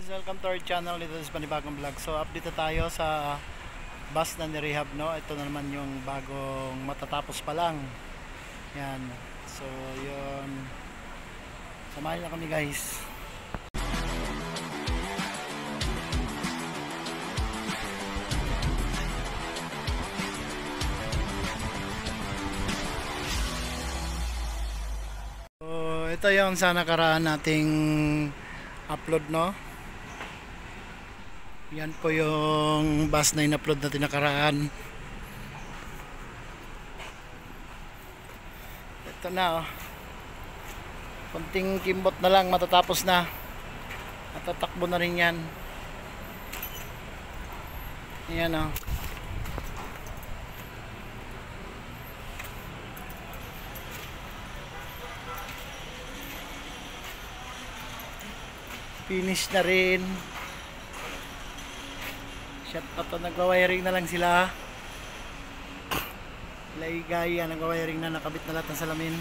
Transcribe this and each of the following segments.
welcome to our channel. Ito is panibagong vlog. So update tayo sa bus na ni-rehab, no. Ito na naman yung bagong matatapos pa lang. Yan. So yun, samahan na kami guys. So ito yung sa nakaraan nating upload, no. Yan po yung bus na in-upload natin nakaraan. Ito na, oh. Konting kimbot na lang, matatapos na. At tatakbo na rin yan. Yan, oh. Finish na rin. Shut up, nagwa-wiring na lang sila. Laigaya, nagwa-wiring na, nakabit na lahat ng salamin.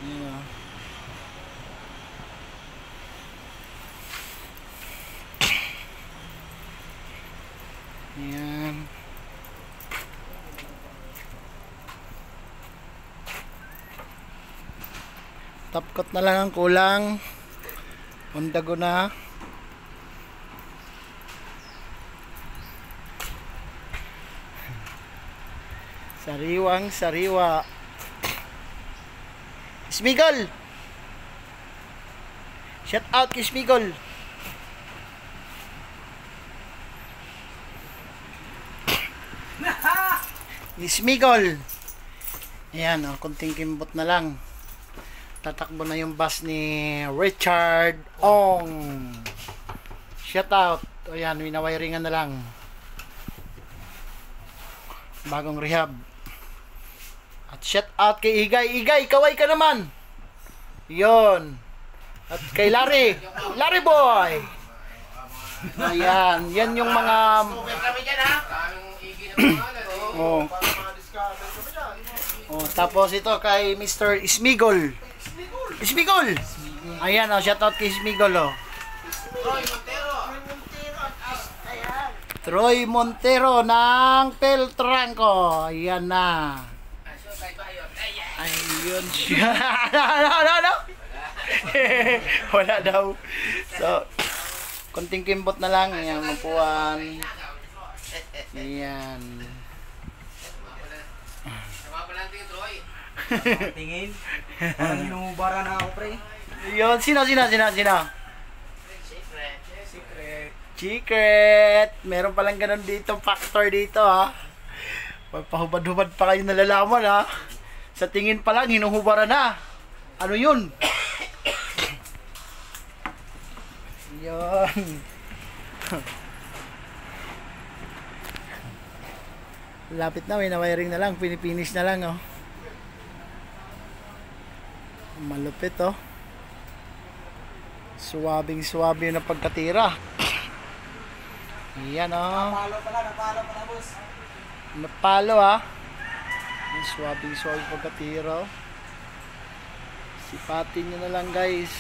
Yeah. Yan. Top coat na lang ang kulang. Undago na. Sariwang sariwa. Smigol! Shout out kay Smigol. Smigol. Ayan, oh, konting kimbot na lang. Tatakbo na yung bus ni Richard Ong. Shout out. O yan, winawiringan na lang. Bagong rehab. At shout out kay Igay. Igay, kaway ka naman. Yon. At kay Larry. Larry boy. Ayan, yan yung mga oh. Oh, tapos ito kay Mr. Smigol. Smigol. Ayan, oh, shout out kay Smigol, oh. Troy Montero ng Peltranco. Ayan na. Ayun siya. No. Wala daw. So, konting kimbot na lang. Ayan, mapuan. Ayan. Tingin. Parang hinumubara na ako, pre. Yun, sino? Secret. Meron palang ganun dito, factor dito, ha. Pagpahubad-hubad pa kayo nalalaman, ha. Sa tingin pa lang, hinuhubara na. Ano yun? Yun. Lapit na, may na-wiring na lang, pinipinish na lang, oh. Malupit, oh. Suwabing-suwabe na pagkatira. Yan, oh. Napalo pala, boss. Napalo, ha. Suwabing-suwabe pagkatira, oh. Sipatin nyo na lang, guys.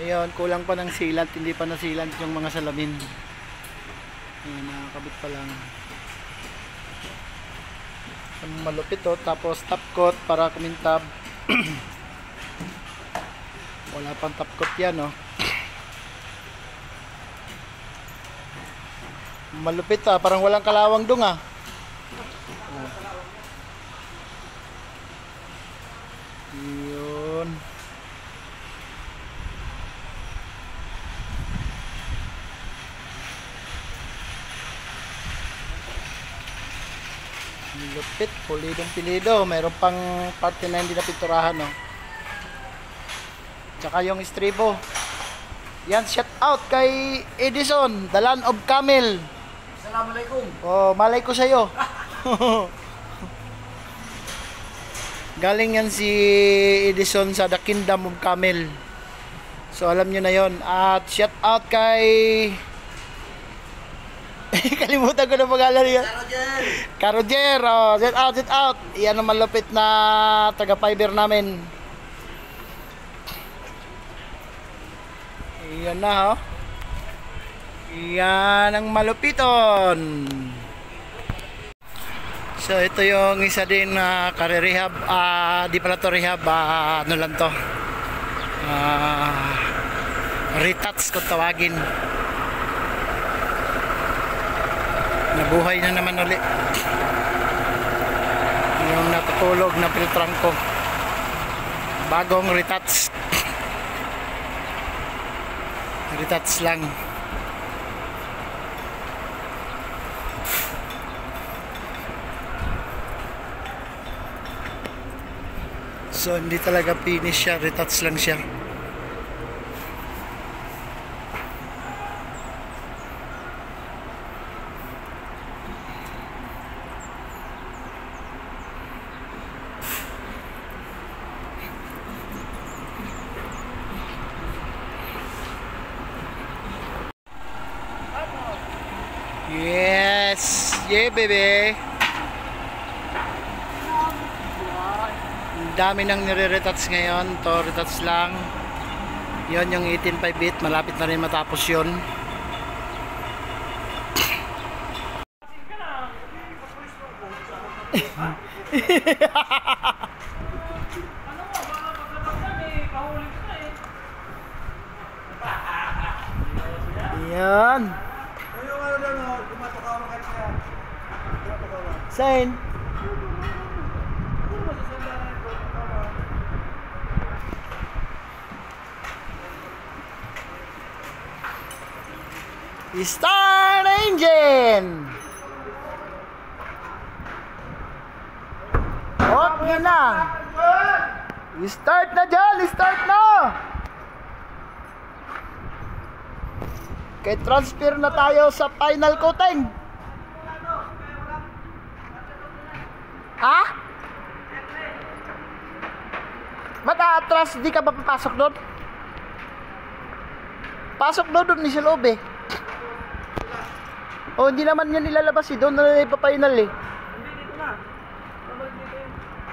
Ayun, kulang pa ng sealant. Hindi pa na-sealant yung mga salamin. Ayan, nakakabit pa lang. Malupit, oh. Tapos top coat para kumintab. Wala pang top coat yan, oh. Malupit, ah, parang walang kalawang dong, ah. Oh. Yun. Lupit, pulidong pilido. Mayroon pang parte na hindi na pinturahan, oh. Tsaka yung estribo. Yan, shout out kay Edison, the land of camel. Assalamualaikum. Oh, malay ko sa'yo. Galing yan si Edison sa the kingdom of camel. So alam nyo na yon. At shout out kay kalimutan ko na pangalan niya. Caroger. Oh, shout out. Yan ang malupit na taga-fiber namin. Yan na, oh. Yan ang malupiton. So ito yung isa din na kare-rehab, di pala to rehab, ano lang to, retouch kung tawagin. Nabuhay na naman uli yung natutulog na filtrang ko, bagong retouch lang. So hindi talaga finish siya, retouch lang siya. Yes, yeah baby. Ang dami nang nire-retouch ngayon. To retouch lang. Yon yung 18.5 bit, malapit na rin matapos yon. Yan. Sign. Start engine. Okay na. Start na dyan. Start na. Kaya transfer na tayo sa final coating. Ha? Ba't atras? Di ka ba papasok doon? Pasok doon ni sa loob eh. Oh, hindi naman yan nilalabas eh. Doon na ipapainal eh. Hindi, dito na. Babalik dito yun.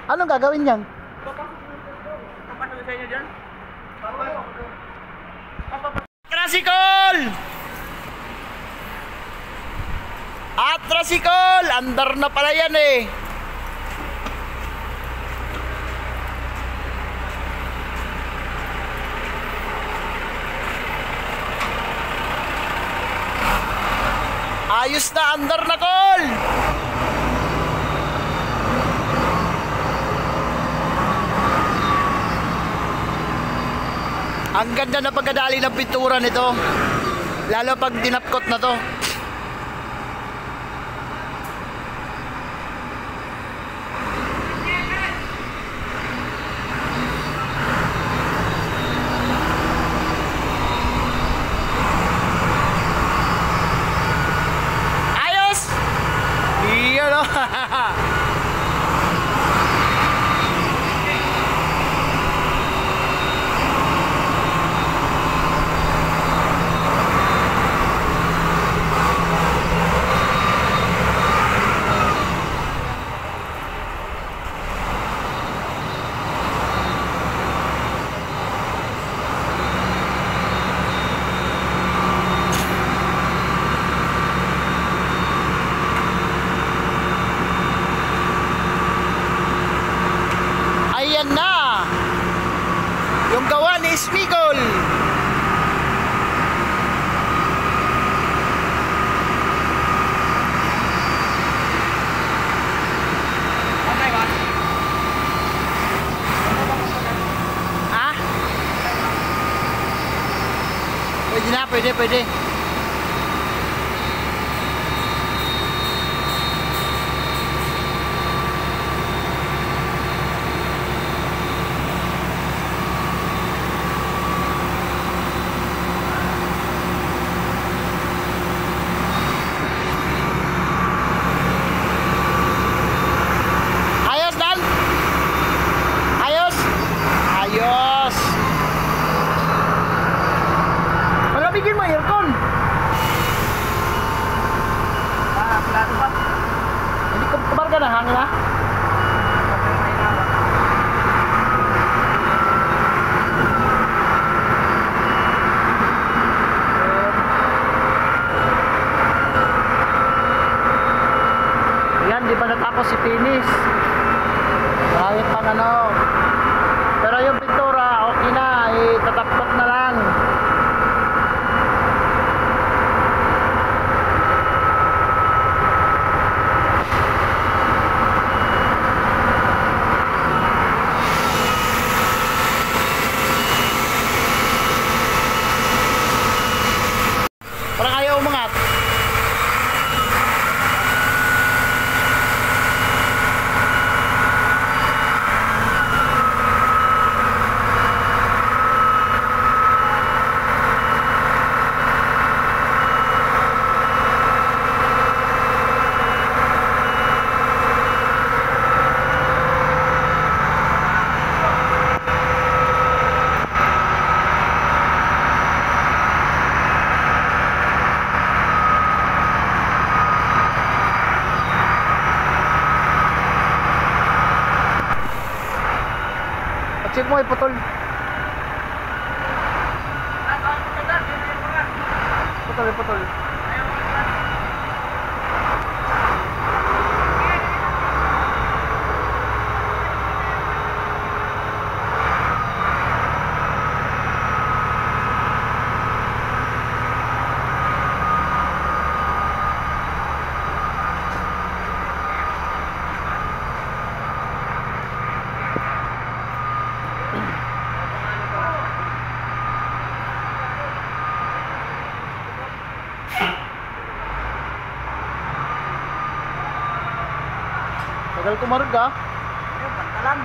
Anong gagawin niyan? Papasok dito. Papasok sa inyo dyan? Papasok. Tricycle! Tricycle! Andar na pala yan eh. Ayos na, andar na, Col! Ang ganda na pagkadali ng pintura nito, lalo pag dinapkot na to. Ayos! Iyon o. Ayan na yung gawa ni Smigol. Okay ba? Ha? Pwede na, pwede. Ayos, Dan? Ayos? Ayos. Malamigin mo, aircon. check mo iputol. Putol, putol. Tagal kumarga. Ayun, pantalan.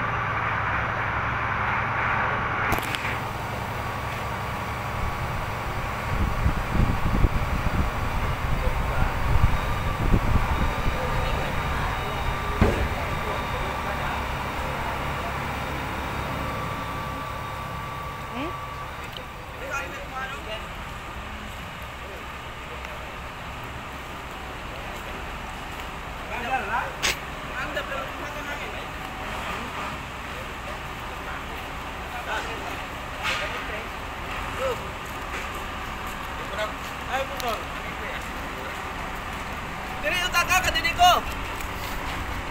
Diri utaka ka dini ko.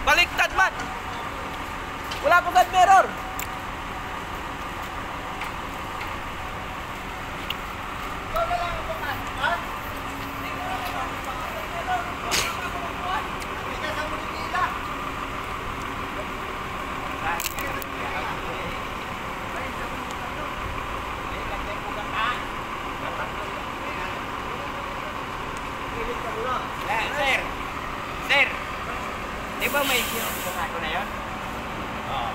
Baliktad man. Wala po God mirror. Sir. Sir. Di ba may sinunod ko na yun? Oo.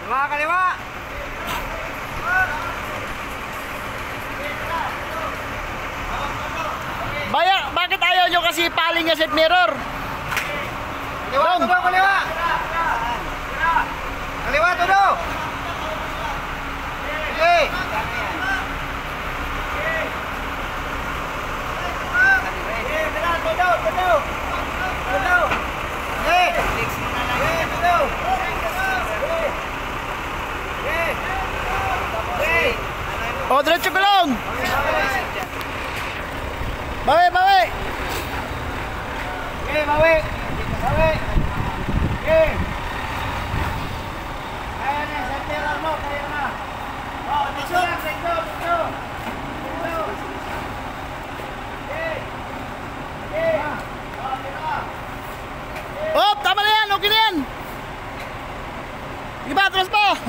Kaliwa, kaliwa! Bakit ayaw nyo kasi paling nga set mirror? Kaliwa, tudo, kaliwa! Kaliwa, tudo! Sige! Tudo, tudo! Tudo! Sige! Sige, tudo! O, diretso ko lang! Bawi, bawi! Okay, bawi! Bawi! Okay! Kaya na, sa tira mo, kaya na! Oh, dito lang, dito, dito! Dito! Okay! Okay! Oh, dito! Oh, tama na yan! Okay na yan! Sige ba, atras pa!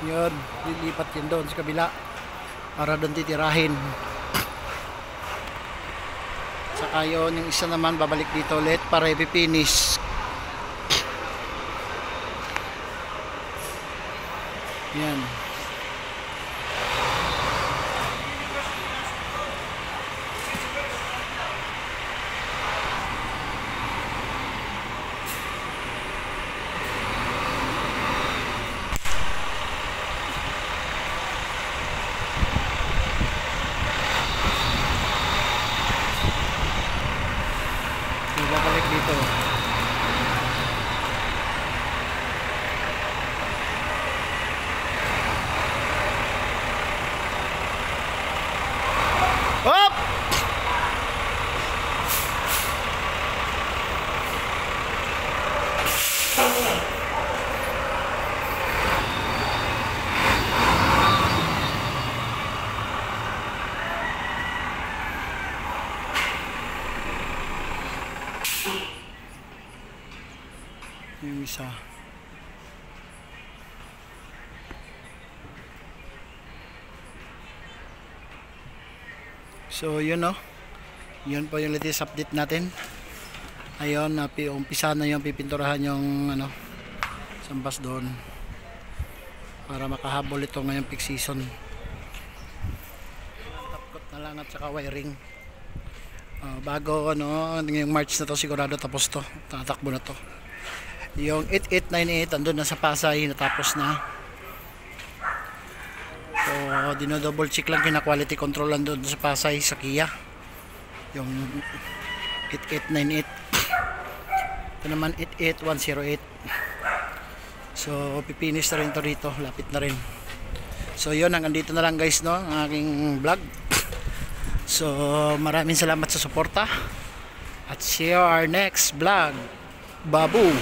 Yun, lilipat yun doon sa kabila para doon titirahin. Saka yun, yung isa naman babalik dito ulit para i-finish. Yan. Babalik dito. Hop! Yung isa. So yun, no, yun po yung latest update natin. Ayun, umpisa na yung pipinturahan yung ano, sambas doon para makahabol ito ngayong peak season. Tapkot na lang at saka wiring. Bago ano, ngayong March na to sigurado tapos to, tatakbo na to. Yung 8898 andun na sa Pasay, natapos na. So dino-double check lang, kina-quality control lang doon sa Pasay, sa Kia. Yung 8898. Ito naman 88108. So pipinish na rin to rito, lapit na rin. So yun, hanggang dito na lang guys, no, ang aking vlog. So maraming salamat sa suporta. At see you our next vlog. Babu!